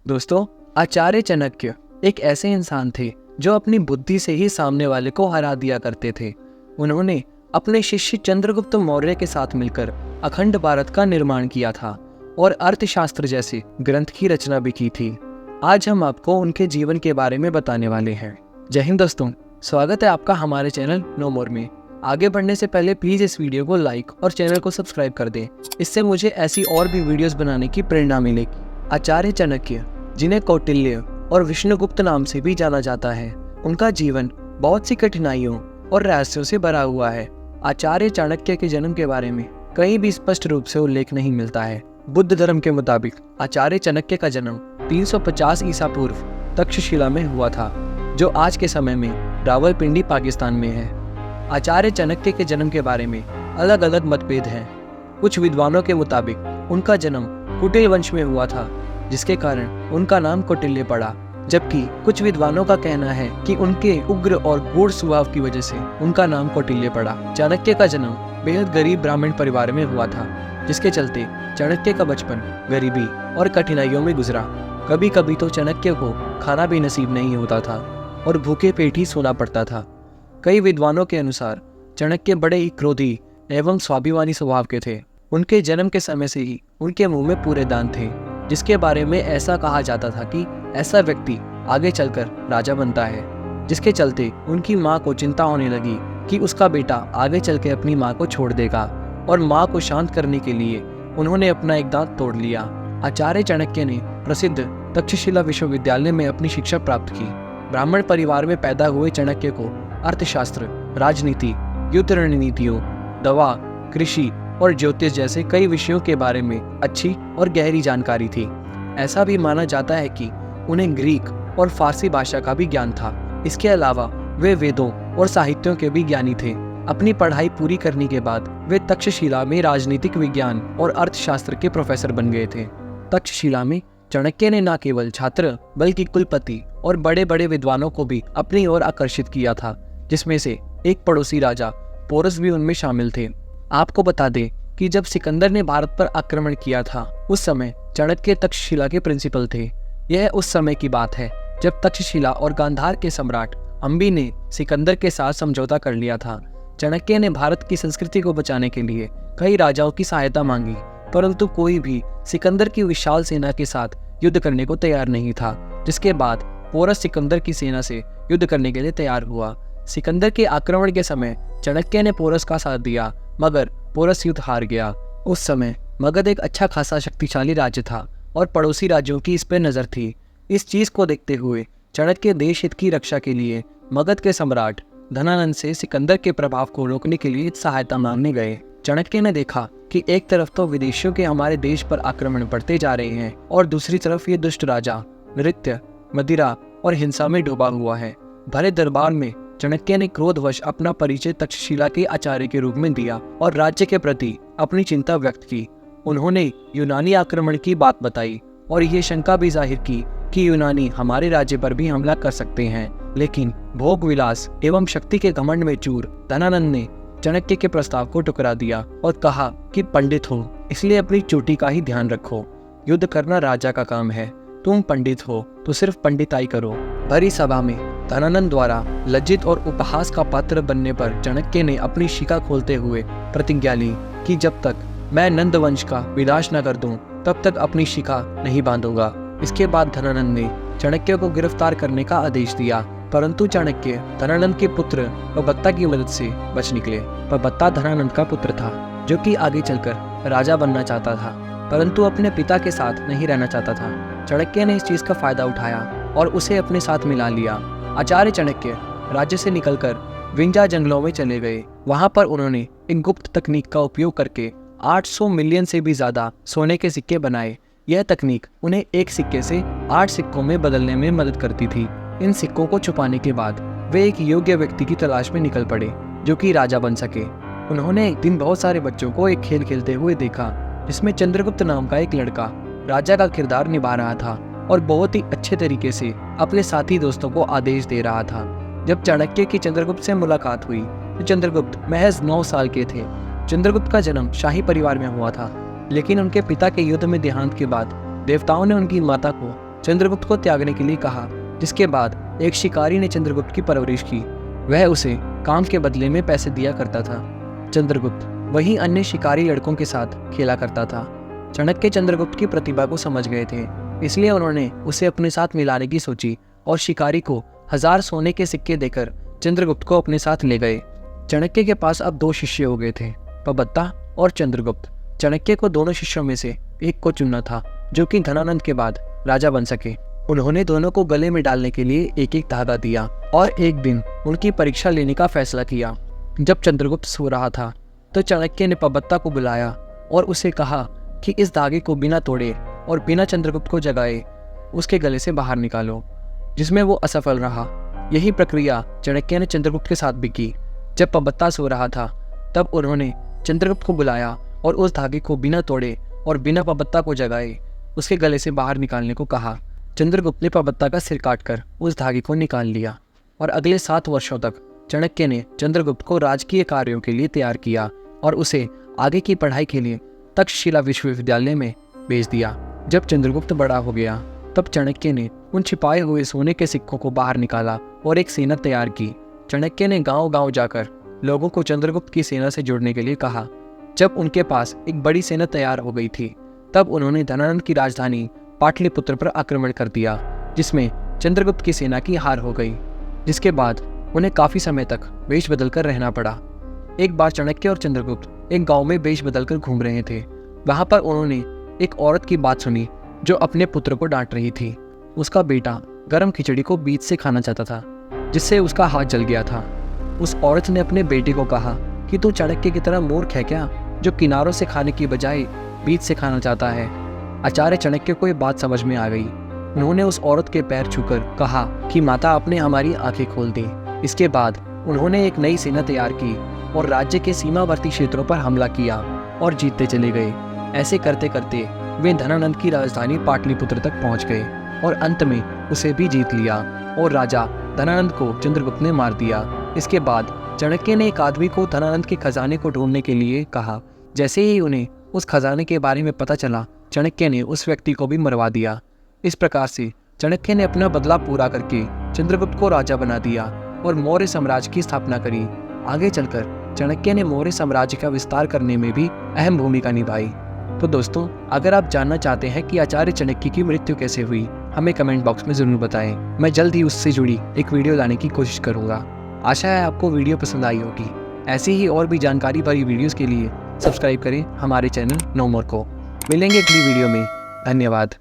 दोस्तों, आचार्य चाणक्य एक ऐसे इंसान थे जो अपनी बुद्धि से ही सामने वाले को हरा दिया करते थे। उन्होंने अपने शिष्य चंद्रगुप्त मौर्य के साथ मिलकर अखंड भारत का निर्माण किया था और अर्थशास्त्र जैसे ग्रंथ की रचना भी की थी। आज हम आपको उनके जीवन के बारे में बताने वाले हैं। जय हिंद दोस्तों, स्वागत है आपका हमारे चैनल नो मोर में। आगे बढ़ने से पहले प्लीज इस वीडियो को लाइक और चैनल को सब्सक्राइब कर दें। इससे मुझे ऐसी और भी वीडियोस बनाने की प्रेरणा मिलेगी। आचार्य चाणक्य, जिन्हें कौटिल्य और विष्णुगुप्त नाम से भी जाना जाता है, उनका जीवन बहुत सी कठिनाइयों और रहस्यों से भरा हुआ है। आचार्य चाणक्य के जन्म के बारे में कहीं भी स्पष्ट रूप से उल्लेख नहीं मिलता है। बुद्ध धर्म के मुताबिक आचार्य चाणक्य का जन्म 350 ईसा पूर्व तक्षशिला में हुआ था, जो आज के समय में रावलपिंडी पाकिस्तान में है। आचार्य चाणक्य के जन्म के बारे में अलग अलग मतभेद हैं। कुछ विद्वानों के मुताबिक उनका जन्म कुटिल वंश में हुआ था, जिसके कारण उनका नाम कौटिल्य पड़ा, जबकि कुछ विद्वानों का कहना है कि उनके उग्र और गूढ़ स्वभाव की वजह से उनका नाम कौटिल्य पड़ा। चाणक्य का जन्म बेहद गरीब ब्राह्मण परिवार में हुआ था, जिसके चलते चाणक्य का बचपन गरीबी और कठिनाइयों में गुजरा। कभी कभी तो चाणक्य को खाना भी नसीब नहीं होता था और भूखे पेट ही सोना पड़ता था। कई विद्वानों के अनुसार चाणक्य बड़े ही क्रोधी एवं स्वाभिमानी स्वभाव के थे। उनके जन्म के समय से ही उनके मुंह में पूरे दांत थे, जिसके बारे में ऐसा कहा जाता था कि ऐसा व्यक्ति आगे चलकर राजा बनता है, जिसके चलते उनकी माँ को चिंता होने लगी कि उसका बेटा आगे चल के अपनी माँ को छोड़ देगा, और माँ को शांत करने के लिए उन्होंने अपना एक दांत तोड़ लिया। आचार्य चाणक्य ने प्रसिद्ध तक्षशिला विश्वविद्यालय में अपनी शिक्षा प्राप्त की। ब्राह्मण परिवार में पैदा हुए चाणक्य को अर्थशास्त्र, राजनीति, युद्ध रणनीतियों, दवा, कृषि और ज्योतिष जैसे कई विषयों के बारे में अच्छी और गहरी जानकारी थी। ऐसा भी माना जाता है कि उन्हें ग्रीक और फारसी भाषा का भी ज्ञान था। इसके अलावा वे वेदों और साहित्यों के भी ज्ञानी थे। अपनी पढ़ाई पूरी करने के बाद वे तक्षशिला में राजनीतिक विज्ञान और अर्थशास्त्र के प्रोफेसर बन गए थे। तक्षशिला में चाणक्य ने न केवल छात्र बल्कि कुलपति और बड़े बड़े विद्वानों को भी अपनी ओर आकर्षित किया था, जिसमें से एक पड़ोसी राजा पोरस भी उनमें शामिल थे। आपको बता दें कि जब सिकंदर ने भारत पर आक्रमण किया था, उस समय चाणक्य तक्षशिला के प्रिंसिपल थे। यह उस समय की बात है जब तक्षशिला और गांधार के सम्राट अंबी ने सिकंदर के साथ समझौता कर लिया था। चाणक्य ने भारत की संस्कृति को बचाने के लिए कई राजाओं की सहायता मांगी, परंतु कोई भी सिकंदर की विशाल सेना के साथ युद्ध करने को तैयार नहीं था। जिसके बाद पोरस सिकंदर की सेना से युद्ध करने के लिए तैयार हुआ। सिकंदर के आक्रमण के समय चाणक्य ने पोरस का साथ दिया, मगर पोरस युद्ध हार गया। उस समय मगध एक अच्छा खासा शक्तिशाली राज्य था और पड़ोसी राज्यों की इस पर नजर थी। इस चीज को देखते हुए चाणक्य देश हित की रक्षा के लिए मगध के सम्राट धनानंद से सिकंदर के प्रभाव को रोकने के लिए सहायता मांगने गए। चाणक्य ने देखा कि एक तरफ तो विदेशियों के हमारे देश पर आक्रमण बढ़ते जा रहे हैं और दूसरी तरफ ये दुष्ट राजा नृत्य, मदिरा और हिंसा में डूबा हुआ है। भरे दरबार में चाणक्य ने क्रोधवश अपना परिचय तक्षशिला के आचार्य के रूप में दिया और राज्य के प्रति अपनी चिंता व्यक्त की। उन्होंने यूनानी आक्रमण की बात बताई और ये शंका भी जाहिर की कि यूनानी हमारे राज्य पर भी हमला कर सकते हैं। लेकिन भोग विलास एवं शक्ति के घमंड में चूर धनानंद ने चाणक्य के प्रस्ताव को ठुकरा दिया और कहा कि पंडित हो, इसलिए अपनी चोटी का ही ध्यान रखो। युद्ध करना राजा का काम है, तुम पंडित हो तो सिर्फ पंडिताई करो। भरी सभा में धनानंद द्वारा लज्जित और उपहास का पात्र बनने पर चाणक्य ने अपनी शिखा खोलते हुए प्रतिज्ञा ली कि जब तक मैं नंद वंश का विनाश न कर दूं, तब तक अपनी शिखा नहीं बांधूंगा। इसके बाद धनानंद ने चाणक्य को गिरफ्तार करने का आदेश दिया, परंतु चाणक्य धनानंद के पुत्र पबत्ता की मदद से बच निकले। पबत्ता धनानंद का पुत्र था, जो कि आगे चलकर राजा बनना चाहता था, परंतु अपने पिता के साथ नहीं रहना चाहता था। चाणक्य ने इस चीज का फायदा उठाया और उसे अपने साथ मिला लिया। आचार्य चाणक्य राज्य से निकलकर विंध्या जंगलों में चले गए। वहां पर उन्होंने एक गुप्त तकनीक का उपयोग करके 800 मिलियन से भी ज्यादा सोने के सिक्के बनाए। यह तकनीक उन्हें एक सिक्के से 8 सिक्कों में बदलने में मदद करती थी। इन सिक्कों को छुपाने के बाद वे एक योग्य व्यक्ति की तलाश में निकल पड़े, जो कि राजा बन सके। उन्होंने एक दिन बहुत सारे बच्चों को एक खेल खेलते हुए देखा, जिसमें चंद्रगुप्त नाम का एक लड़का राजा का किरदार निभा रहा था और बहुत ही अच्छे तरीके से अपने साथी दोस्तों को आदेश दे रहा था। जब चाणक्य की चंद्रगुप्त से मुलाकात हुई तो चंद्रगुप्त महज 9 साल के थे। चंद्रगुप्त का जन्म शाही परिवार में हुआ था, लेकिन उनके पिता के युद्ध में देहांत के बाद देवताओं ने उनकी माता को चंद्रगुप्त को त्यागने के लिए कहा, जिसके बाद एक शिकारी ने चंद्रगुप्त की परवरिश की। वह उसे काम के बदले में पैसे दिया करता था। चंद्रगुप्त वहीं अन्य शिकारी लड़कों के साथ खेला करता था। चाणक्य चंद्रगुप्त की प्रतिभा को समझ गए थे, इसलिए उन्होंने उसे अपने साथ मिलाने की सोची और शिकारी को 1000 सोने के सिक्के देकर चंद्रगुप्त को अपने साथ ले गए। चाणक्य के पास अब 2 शिष्य हो गए थे, पबत्ता और चंद्रगुप्त। चाणक्य को दोनों शिष्यों में से एक को चुनना था जो कि धनानंद के बाद राजा बन सके। उन्होंने दोनों को गले में डालने के लिए एक एक धागा दिया और एक दिन उनकी परीक्षा लेने का फैसला किया। जब चंद्रगुप्त सो रहा था तो चाणक्य ने पबत्ता को बुलाया और उसे कहा कि इस धागे को बिना तोड़े और बिना चंद्रगुप्त को जगाए उसके गले से बाहर निकालो, जिसमें वो असफल रहा। यही प्रक्रिया चाणक्य ने चंद्रगुप्त के साथ भी की। जब पबत्ता सो रहा था तब उन्होंने चंद्रगुप्त को बुलाया और उस धागे को बिना तोड़े और बिना पबत्ता को जगाए उसके गले से बाहर निकालने को कहा। चंद्रगुप्त ने पबत्ता का सिर काटकर उस धागे को निकाल लिया और अगले 7 वर्षों तक चाणक्य ने चंद्रगुप्त को राजकीय कार्यों के लिए तैयार किया और उसे आगे की पढ़ाई के लिए तक्षशिला विश्वविद्यालय में भेज दिया। जब चंद्रगुप्त बड़ा हो गया तब चाणक्य ने उन छिपाए हुए सोने के सिक्कों को बाहर निकाला और एक सेना तैयार की। चाणक्य ने गांव-गांव जाकर लोगों को चंद्रगुप्त की सेना से जुड़ने के लिए कहा। जब उनके पास एक बड़ी सेना तैयार हो गई थी तब उन्होंने धनानंद की राजधानी पाटलिपुत्र पर आक्रमण कर दिया, जिसमें चंद्रगुप्त की सेना की हार हो गई, जिसके बाद उन्हें काफी समय तक वेश बदलकर रहना पड़ा। एक बार चाणक्य और चंद्रगुप्त एक गांव में वेश बदलकर घूम रहे थे। वहां पर उन्होंने एक औरत की बात सुनी जो अपने पुत्र को डांट रही थी। उसका बेटा गरम खिचड़ी को बीच से खाना चाहता था, जिससे उसका हाथ जल गया था। उस औरत ने अपने बेटे को कहा कि तू चाणक्य की तरह मूर्ख है क्या, जो किनारों से खाने की बजाय बीच से खाना चाहता है। आचार्य चाणक्य को ये बात समझ में आ गई। उन्होंने उस औरत के पैर छूकर कहा कि माता आपने हमारी आंखें खोल दी। इसके बाद उन्होंने एक नई सेना तैयार की और राज्य के सीमावर्ती क्षेत्रों पर हमला किया और जीतते चले गए। ऐसे करते करते वे धनानंद की राजधानी पाटलिपुत्र तक पहुंच गए और अंत में उसे भी जीत लिया और राजा धनानंद को चंद्रगुप्त ने मार दिया। इसके बाद चाणक्य ने एक आदमी को धनानंद के खजाने को ढूंढने के लिए कहा। जैसे ही उन्हें उस खजाने के बारे में पता चला, चाणक्य ने उस व्यक्ति को भी मरवा दिया। इस प्रकार से चाणक्य ने अपना बदला पूरा करके चंद्रगुप्त को राजा बना दिया और मौर्य साम्राज्य की स्थापना करी। आगे चलकर चाणक्य ने मौर्य साम्राज्य का विस्तार करने में भी अहम भूमिका निभाई। तो दोस्तों, अगर आप जानना चाहते हैं कि आचार्य चाणक्य की मृत्यु कैसे हुई, हमें कमेंट बॉक्स में ज़रूर बताएं। मैं जल्द ही उससे जुड़ी एक वीडियो लाने की कोशिश करूँगा। आशा है आपको वीडियो पसंद आई होगी। ऐसी ही और भी जानकारी भरी वीडियोस के लिए सब्सक्राइब करें हमारे चैनल नो मोर को। मिलेंगे अगली वीडियो में। धन्यवाद।